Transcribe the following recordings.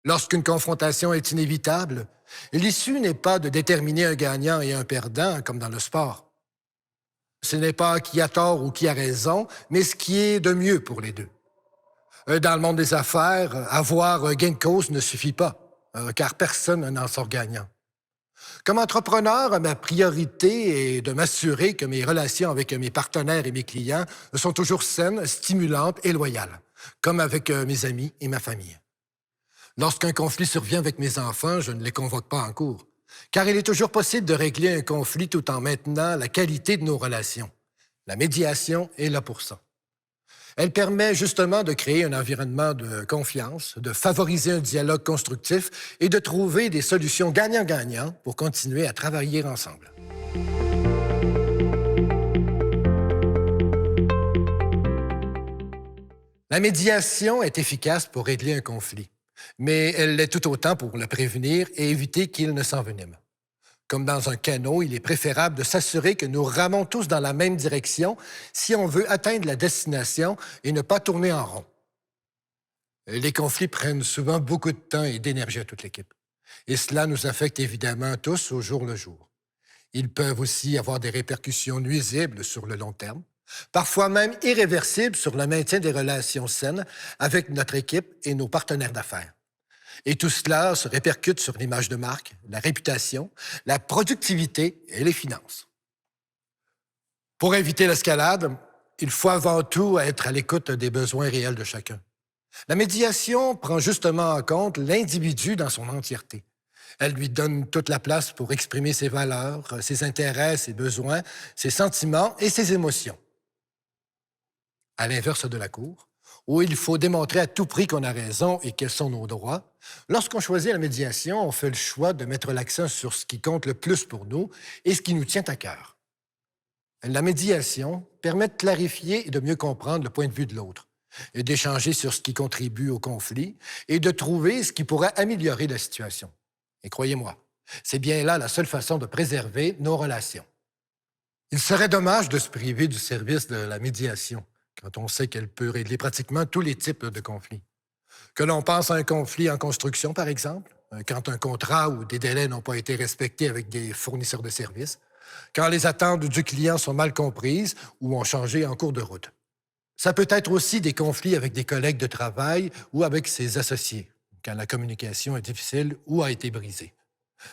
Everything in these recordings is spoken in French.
Lorsqu'une confrontation est inévitable, l'issue n'est pas de déterminer un gagnant et un perdant comme dans le sport. Ce n'est pas qui a tort ou qui a raison, mais ce qui est de mieux pour les deux. Dans le monde des affaires, avoir un gain de cause ne suffit pas, car personne n'en sort gagnant. Comme entrepreneur, ma priorité est de m'assurer que mes relations avec mes partenaires et mes clients sont toujours saines, stimulantes et loyales, comme avec mes amis et ma famille. Lorsqu'un conflit survient avec mes enfants, je ne les convoque pas en cours, car il est toujours possible de régler un conflit tout en maintenant la qualité de nos relations. La médiation est là pour ça. Elle permet justement de créer un environnement de confiance, de favoriser un dialogue constructif et de trouver des solutions gagnant-gagnant pour continuer à travailler ensemble. La médiation est efficace pour régler un conflit, mais elle l'est tout autant pour le prévenir et éviter qu'il ne s'envenime. Comme dans un canot, il est préférable de s'assurer que nous ramons tous dans la même direction si on veut atteindre la destination et ne pas tourner en rond. Les conflits prennent souvent beaucoup de temps et d'énergie à toute l'équipe. Et cela nous affecte évidemment tous au jour le jour. Ils peuvent aussi avoir des répercussions nuisibles sur le long terme, parfois même irréversibles sur le maintien des relations saines avec notre équipe et nos partenaires d'affaires. Et tout cela se répercute sur l'image de marque, la réputation, la productivité et les finances. Pour éviter l'escalade, il faut avant tout être à l'écoute des besoins réels de chacun. La médiation prend justement en compte l'individu dans son entièreté. Elle lui donne toute la place pour exprimer ses valeurs, ses intérêts, ses besoins, ses sentiments et ses émotions. À l'inverse de la cour, où il faut démontrer à tout prix qu'on a raison et quels sont nos droits, lorsqu'on choisit la médiation, on fait le choix de mettre l'accent sur ce qui compte le plus pour nous et ce qui nous tient à cœur. La médiation permet de clarifier et de mieux comprendre le point de vue de l'autre, et d'échanger sur ce qui contribue au conflit et de trouver ce qui pourrait améliorer la situation. Et croyez-moi, c'est bien là la seule façon de préserver nos relations. Il serait dommage de se priver du service de la médiation, quand on sait qu'elle peut régler pratiquement tous les types de conflits. Que l'on pense à un conflit en construction, par exemple, quand un contrat ou des délais n'ont pas été respectés avec des fournisseurs de services, quand les attentes du client sont mal comprises ou ont changé en cours de route. Ça peut être aussi des conflits avec des collègues de travail ou avec ses associés, quand la communication est difficile ou a été brisée.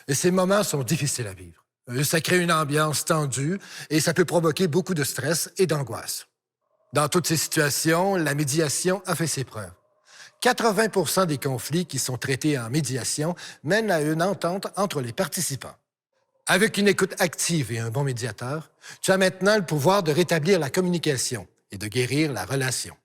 Et ces moments sont difficiles à vivre. Ça crée une ambiance tendue et ça peut provoquer beaucoup de stress et d'angoisse. Dans toutes ces situations, la médiation a fait ses preuves. 80% des conflits qui sont traités en médiation mènent à une entente entre les participants. Avec une écoute active et un bon médiateur, tu as maintenant le pouvoir de rétablir la communication et de guérir la relation.